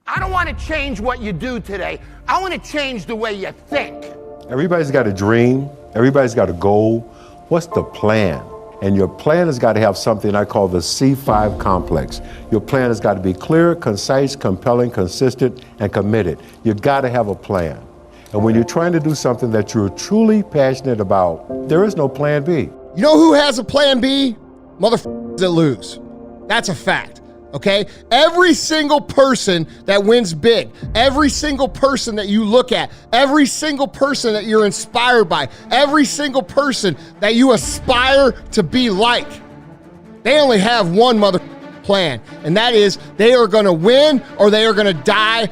I don't want to change what you do today. I want to change the way you think. Everybody's got a dream. Everybody's got a goal. What's the plan? And your plan has got to have something I call the C5 complex. Your plan has got to be clear, concise, compelling, consistent, and committed. You've got to have a plan. And when you're trying to do something that you're truly passionate about, there is no plan B. You know who has a plan B? Motherfuckers that lose. That's a fact, okay? Every single person that wins big, every single person that you look at, every single person that you're inspired by, every single person that you aspire to be like, they only have one plan, and that is they are gonna win or they are gonna die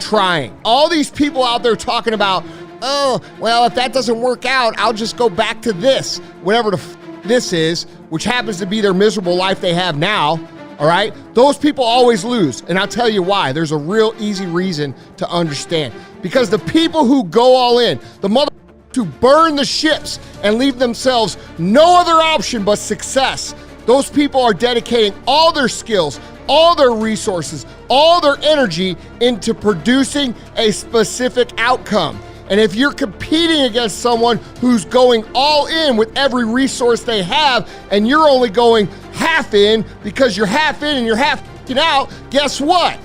trying. All these people out there talking about, oh, well, if that doesn't work out, I'll just go back to this, whatever this is, which happens to be their miserable life they have now, all right? Those people always lose, and I'll tell you why. There's a real easy reason to understand. Because the people who go all in, the who burn the ships and leave themselves no other option but success, those people are dedicating all their skills, all their resources, all their energy into producing a specific outcome. And if you're competing against someone who's going all in with every resource they have, and you're only going half in because you're half in and you're half out, guess what?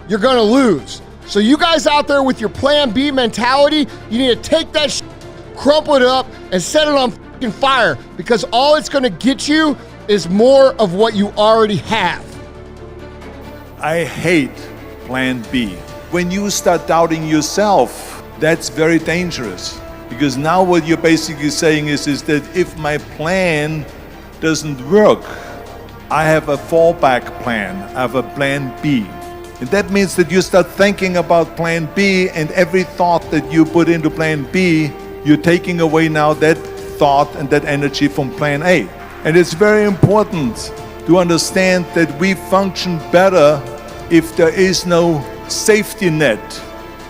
You're gonna lose. So you guys out there with your plan B mentality, you need to take that crumple it up and set it on fire, because all it's gonna get you is more of what you already have. I hate plan B. When you start doubting yourself, that's very dangerous, because now what you're basically saying is that if my plan doesn't work, I have a fallback plan, I have a plan B. And that means that you start thinking about plan B, and every thought that you put into plan B, you're taking away now that thought and that energy from plan A. And it's very important to understand that we function better if there is no safety net,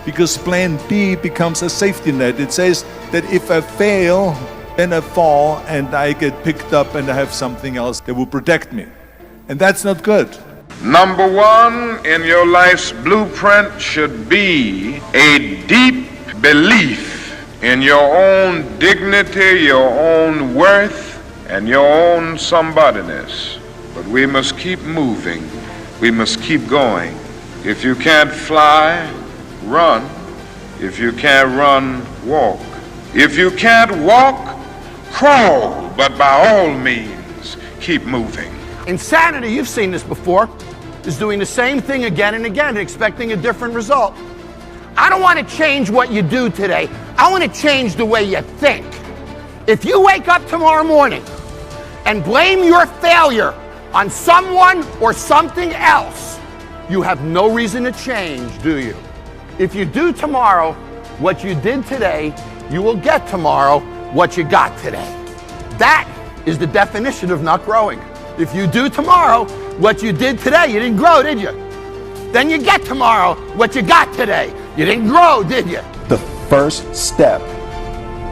because plan B becomes a safety net. It says that if I fail, then I fall and I get picked up and I have something else that will protect me. And that's not good. Number one in your life's blueprint should be a deep belief in your own dignity, your own worth, and your own somebodyness. But we must keep moving. We must keep going. If you can't fly, run. If you can't run, walk. If you can't walk, crawl. But by all means, keep moving. Insanity, you've seen this before, is doing the same thing again and again and expecting a different result. I don't want to change what you do today. I want to change the way you think. If you wake up tomorrow morning and blame your failure on someone or something else, you have no reason to change, do you? If you do tomorrow what you did today, you will get tomorrow what you got today. That is the definition of not growing. If you do tomorrow what you did today, you didn't grow, did you? Then you get tomorrow what you got today. You didn't grow, did you? The first step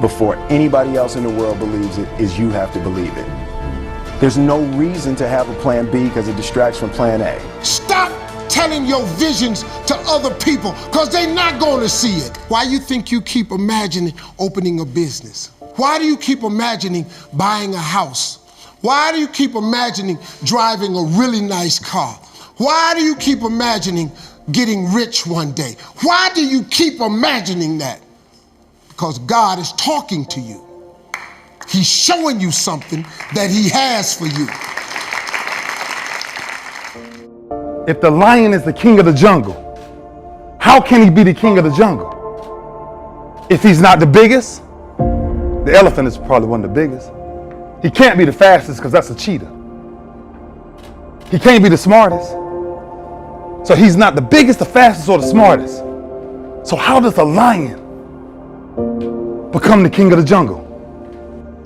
before anybody else in the world believes it is you have to believe it. There's no reason to have a plan B because it distracts from plan A. Stop telling your visions to other people, because they're not going to see it. Why you think you keep imagining opening a business? Why do you keep imagining buying a house? Why do you keep imagining driving a really nice car? Why do you keep imagining getting rich one day? Why do you keep imagining that? Because God is talking to you. He's showing you something that he has for you. If the lion is the king of the jungle, how can he be the king of the jungle? If he's not the biggest, the elephant is probably one of the biggest. He can't be the fastest because that's a cheetah. He can't be the smartest. So he's not the biggest, the fastest, or the smartest. So how does a lion become the king of the jungle?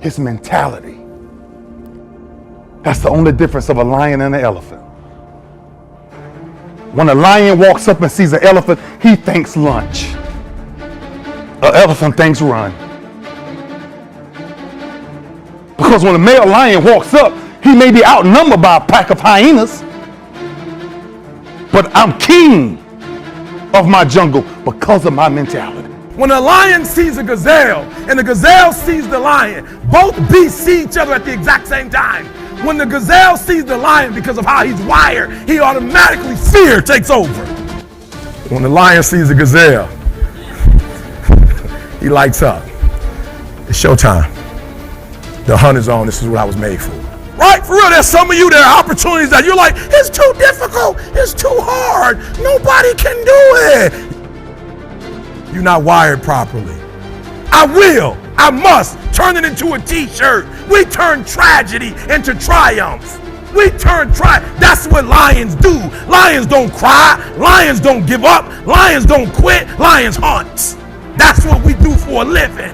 His mentality. That's the only difference of a lion and an elephant. When a lion walks up and sees an elephant, he thinks lunch. An elephant thinks run. Because when a male lion walks up, he may be outnumbered by a pack of hyenas, but I'm king. of my jungle because of my mentality. When a lion sees a gazelle and the gazelle sees the lion, both beasts see each other at the exact same time. When the gazelle sees the lion, because of how he's wired, he automatically, fear takes over. When the lion sees the gazelle, he lights up. It's showtime. The hunt is on. This is what I was made for. Right? For real, there's some of you, there are opportunities that you're like, it's too difficult, it's too hard, nobody can do it. You're not wired properly. I must turn it into a t-shirt. We turn tragedy into triumph. That's what lions do. Lions don't cry, lions don't give up, lions don't quit, lions hunt. That's what we do for a living.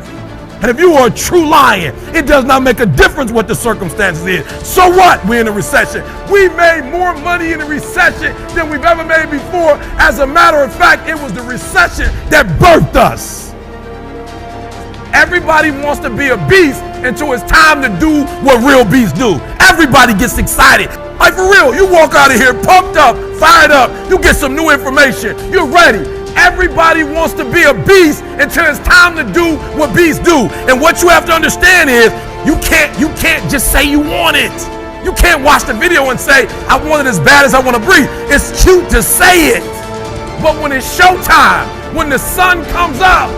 And if you are a true lion, it does not make a difference what the circumstances is. So what? We're in a recession. We made more money in a recession than we've ever made before. As a matter of fact, it was the recession that birthed us. Everybody wants to be a beast until it's time to do what real beasts do. Everybody gets excited. Like for real, you walk out of here pumped up, fired up, you get some new information, you're ready. Everybody wants to be a beast until it's time to do what beasts do. And what you have to understand is you can't just say you want it. You can't watch the video and say, I want it as bad as I want to breathe. It's cute to say it. But when it's showtime, when the sun comes up,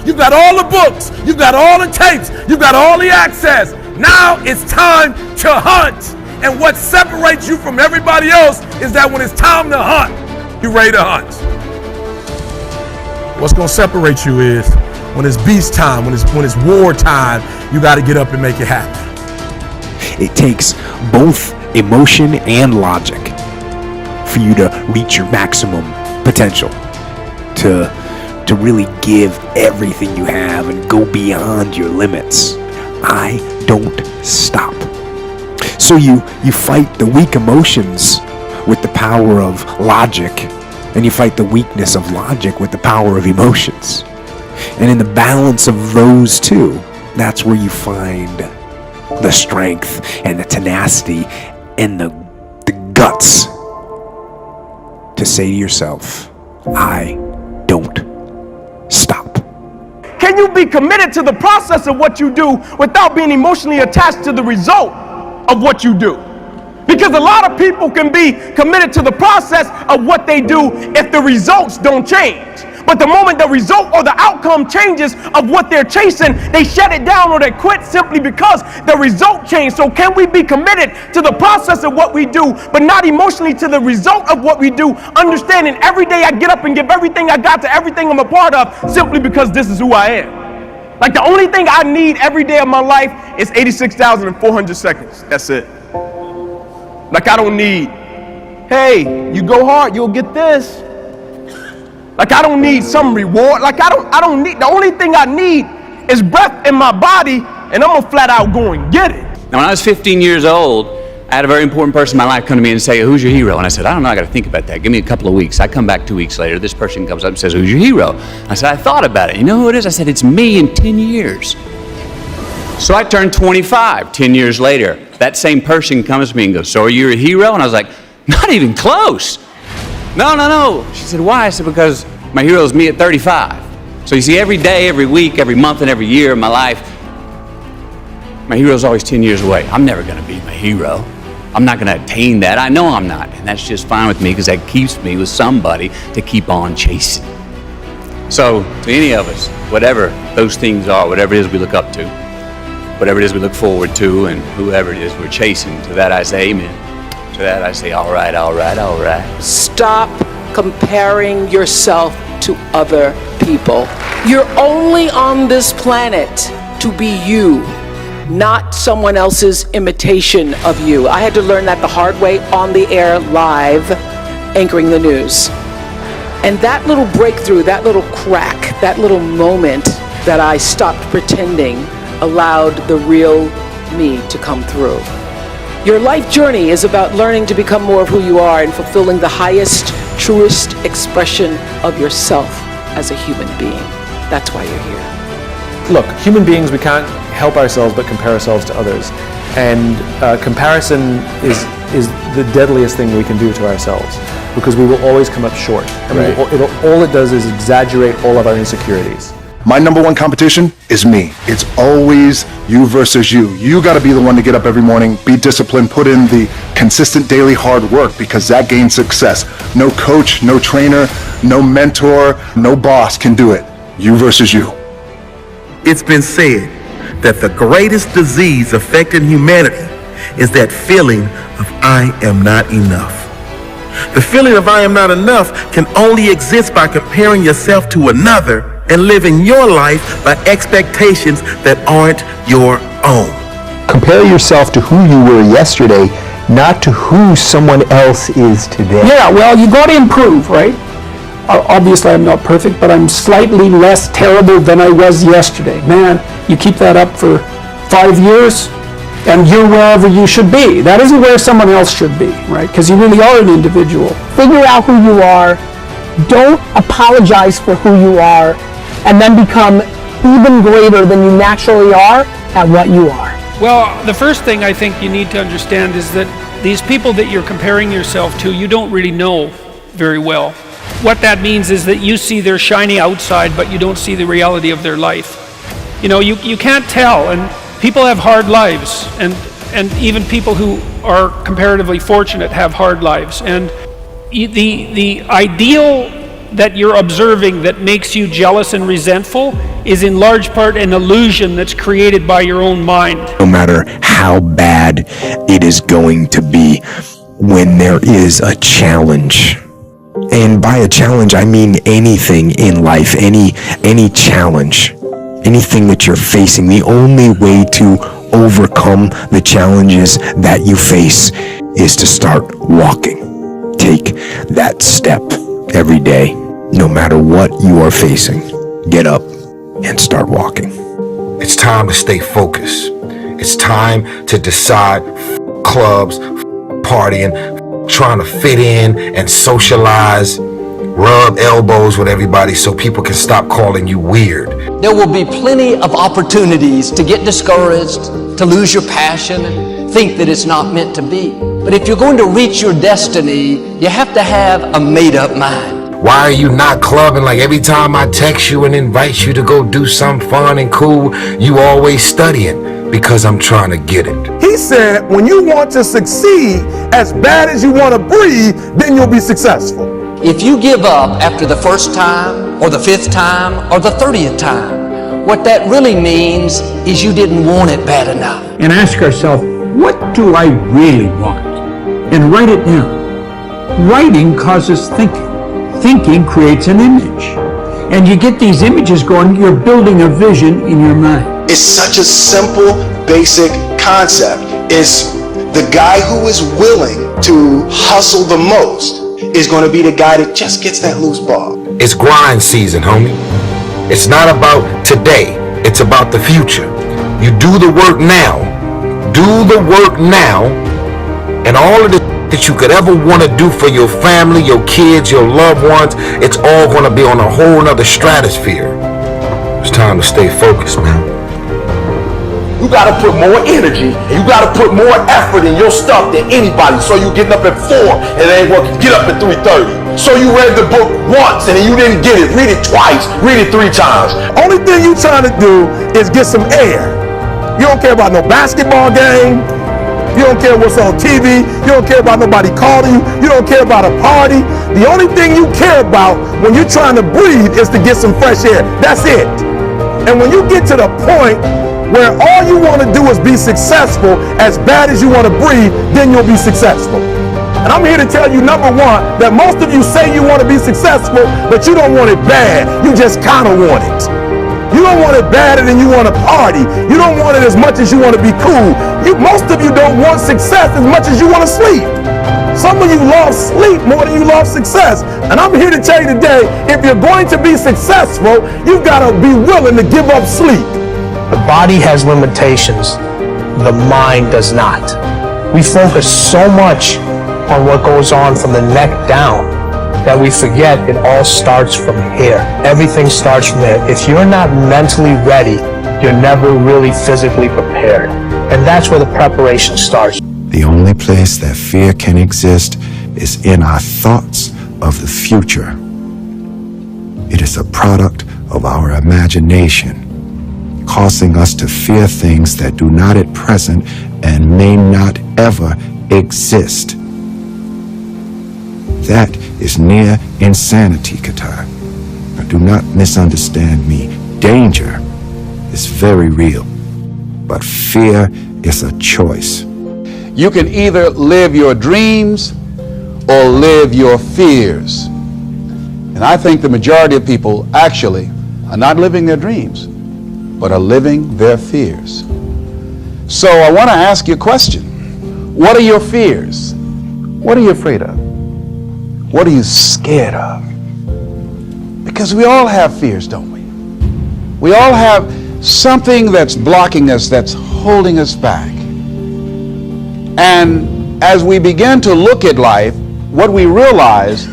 you've got all the books, you've got all the tapes, you've got all the access. Now it's time to hunt. And what separates you from everybody else is that when it's time to hunt, you're ready to hunt. What's gonna separate you is when it's beast time, when it's war time, you gotta get up and make it happen. It takes both emotion and logic for you to reach your maximum potential, to really give everything you have and go beyond your limits. I don't stop. So you fight the weak emotions with the power of logic, and you fight the weakness of logic with the power of emotions. And in the balance of those two, that's where you find the strength and the tenacity and the guts to say to yourself, I don't stop. Can you be committed to the process of what you do without being emotionally attached to the result of what you do? Because a lot of people can be committed to the process of what they do if the results don't change. But the moment the result or the outcome changes of what they're chasing, they shut it down or they quit simply because the result changed. So can we be committed to the process of what we do, but not emotionally to the result of what we do, understanding every day I get up and give everything I got to everything I'm a part of simply because this is who I am? Like the only thing I need every day of my life is 86,400 seconds. That's it. Like I don't need, hey, you go hard, you'll get this. Like I don't need some reward. Like I don't need, the only thing I need is breath in my body, and I'm gonna flat out go and get it. Now when I was 15 years old, I had a very important person in my life come to me and say, who's your hero? And I said, I don't know, I gotta think about that. Give me a couple of weeks. I come back 2 weeks later, this person comes up and says, who's your hero? I said, I thought about it. You know who it is? I said, it's me in 10 years. So I turned 25, 10 years later. That same person comes to me and goes, so are you a hero? And I was like, not even close. No. She said, why? I said, because my hero is me at 35. So you see, every day, every week, every month, and every year of my life, my hero is always 10 years away. I'm never gonna be my hero. I'm not gonna attain that. I know I'm not. And that's just fine with me because that keeps me with somebody to keep on chasing. So to any of us, whatever those things are, whatever it is we look up to, whatever it is we look forward to, and whoever it is we're chasing, to that I say amen. To that I say, all right. Stop comparing yourself to other people. You're only on this planet to be you, not someone else's imitation of you. I had to learn that the hard way on the air, live, anchoring the news. And that little breakthrough, that little crack, that little moment that I stopped pretending allowed the real me to come through. Your life journey is about learning to become more of who you are and fulfilling the highest, truest expression of yourself as a human being. That's why you're here. Look, human beings, we can't help ourselves but compare ourselves to others. And comparison is the deadliest thing we can do to ourselves, because we will always come up short. I mean, all it does is exaggerate all of our insecurities. My number one competition is me. It's always you versus you. You got to be the one to get up every morning, be disciplined, put in the consistent daily hard work, because that gains success. No coach, no trainer, no mentor, no boss can do it. You versus you. It's been said that the greatest disease affecting humanity is that feeling of I am not enough. The feeling of I am not enough can only exist by comparing yourself to another and living your life by expectations that aren't your own. Compare yourself to who you were yesterday, not to who someone else is today. Yeah, well, you got to improve, right? Obviously, I'm not perfect, but I'm slightly less terrible than I was yesterday. Man, you keep that up for 5 years, and you're wherever you should be. That isn't where someone else should be, right? Because you really are an individual. Figure out who you are. Don't apologize for who you are, and then become even greater than you naturally are at what you are. Well, the first thing I think you need to understand is that these people that you're comparing yourself to, you don't really know very well. What that means is that you see their shiny outside, but you don't see the reality of their life. You know, you can't tell, and people have hard lives, and even people who are comparatively fortunate have hard lives. And the ideal that you're observing that makes you jealous and resentful is in large part an illusion that's created by your own mind. No matter how bad it is going to be, when there is a challenge, and by a challenge I mean anything in life, any challenge, anything that you're facing, the only way to overcome the challenges that you face is to start walking. Take that step every day, no matter what you are facing. Get up and start walking. It's time to stay focused. It's time to decide clubs, partying, trying to fit in and socialize, rub elbows with everybody so people can stop calling you weird. There will be plenty of opportunities to get discouraged, to lose your passion, and think that it's not meant to be. But if you're going to reach your destiny, you have to have a made-up mind. Why are you not clubbing? Like every time I text you and invite you to go do something fun and cool, you always studying. Because I'm trying to get it. He said, when you want to succeed as bad as you want to breathe, then you'll be successful. If you give up after the first time, or the 5th time, or the 30th time, what that really means is you didn't want it bad enough. And ask ourselves, what do I really want? And write it down. Writing causes thinking. Thinking creates an image. And you get these images going, you're building a vision in your mind. It's such a simple, basic concept. It's the guy who is willing to hustle the most is going to be the guy that just gets that loose ball. It's grind season, homie. It's not about today. It's about the future. You do the work now. Do the work now, and all of the that you could ever want to do for your family, your kids, your loved ones, it's all going to be on a whole nother stratosphere. It's time to stay focused, man. You gotta put more energy and you gotta put more effort in your stuff than anybody. So you getting up at 4 and it ain't working. Get up at 3:30. So you read the book once and then you didn't get it. Read it twice. Read it 3 times. Only thing you trying to do is get some air. You don't care about no basketball game. You don't care what's on TV. You don't care about nobody calling you. You don't care about a party. The only thing you care about when you're trying to breathe is to get some fresh air. That's it. And when you get to the point where all you want to do is be successful as bad as you want to breathe, then you'll be successful. And I'm here to tell you, number one, that most of you say you want to be successful, but you don't want it bad. You just kind of want it. You don't want it badder than you want to party. You don't want it as much as you want to be cool. Most of you don't want success as much as you want to sleep. Some of you love sleep more than you love success. And I'm here to tell you today, if you're going to be successful, you've got to be willing to give up sleep. The body has limitations. The mind does not. We focus so much on what goes on from the neck down that we forget it all starts from here. Everything starts from there. If you're not mentally ready you're never really physically prepared. And that's where the preparation starts. The only place that fear can exist is in our thoughts of the future. It is a product of our imagination, causing us to fear things that do not at present and may not ever exist. That is near insanity, Qatar. Now, do not misunderstand me. Danger is very real, but fear is a choice. You can either live your dreams or live your fears. And I think the majority of people actually are not living their dreams, but are living their fears. So I want to ask you a question. What are your fears? What are you afraid of? What are you scared of? Because we all have fears, don't we? We all have something that's blocking us, that's holding us back. And as we begin to look at life, what we realize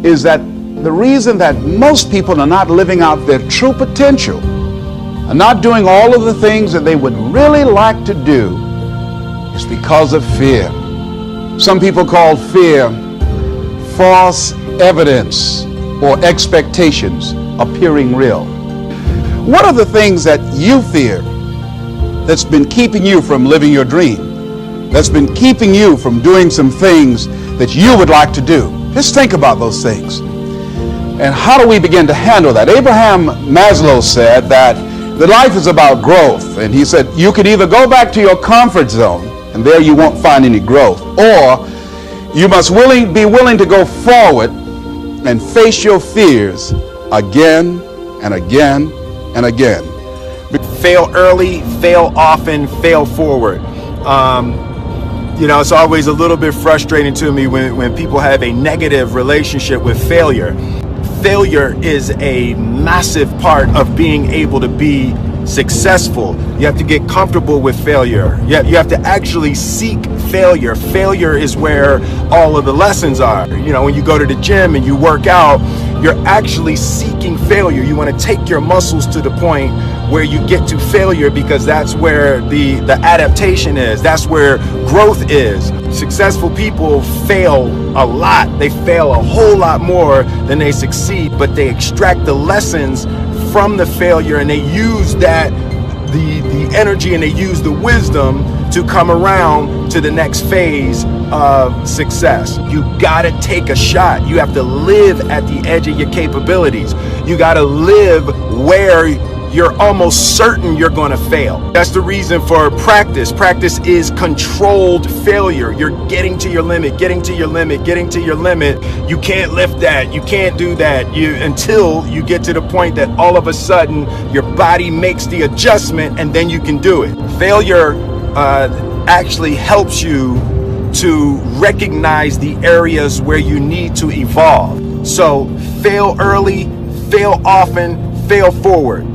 is that the reason that most people are not living out their true potential, are not doing all of the things that they would really like to do, is because of fear. Some people call fear false evidence or expectations appearing real. What are the things that you fear that's been keeping you from living your dream? That's been keeping you from doing some things that you would like to do? Just think about those things. And how do we begin to handle that? Abraham Maslow said that the life is about growth. And he said you could either go back to your comfort zone, and there you won't find any growth, or you must be willing to go forward and face your fears again and again and again. Fail early, fail often, fail forward. You know, it's always a little bit frustrating to me when people have a negative relationship with failure. Failure is a massive part of being able to be successful. You have to get comfortable with failure. You have to actually seek failure. Failure is where all of the lessons are. You know, when you go to the gym and you work out, you're actually seeking failure. You want to take your muscles to the point where you get to failure, because that's where the adaptation is. That's where growth is. Successful people fail a lot. They fail a whole lot more than they succeed, but they extract the lessons from the failure, and they use that, the energy, and they use the wisdom to come around to the next phase of success. You gotta take a shot. You have to live at the edge of your capabilities. You gotta live where you're almost certain you're gonna fail. That's the reason for practice. Practice is controlled failure. You're getting to your limit, getting to your limit, getting to your limit. You can't lift that, you can't do that, until you get to the point that all of a sudden your body makes the adjustment, and then you can do it. Failure actually helps you to recognize the areas where you need to evolve. So fail early, fail often, fail forward.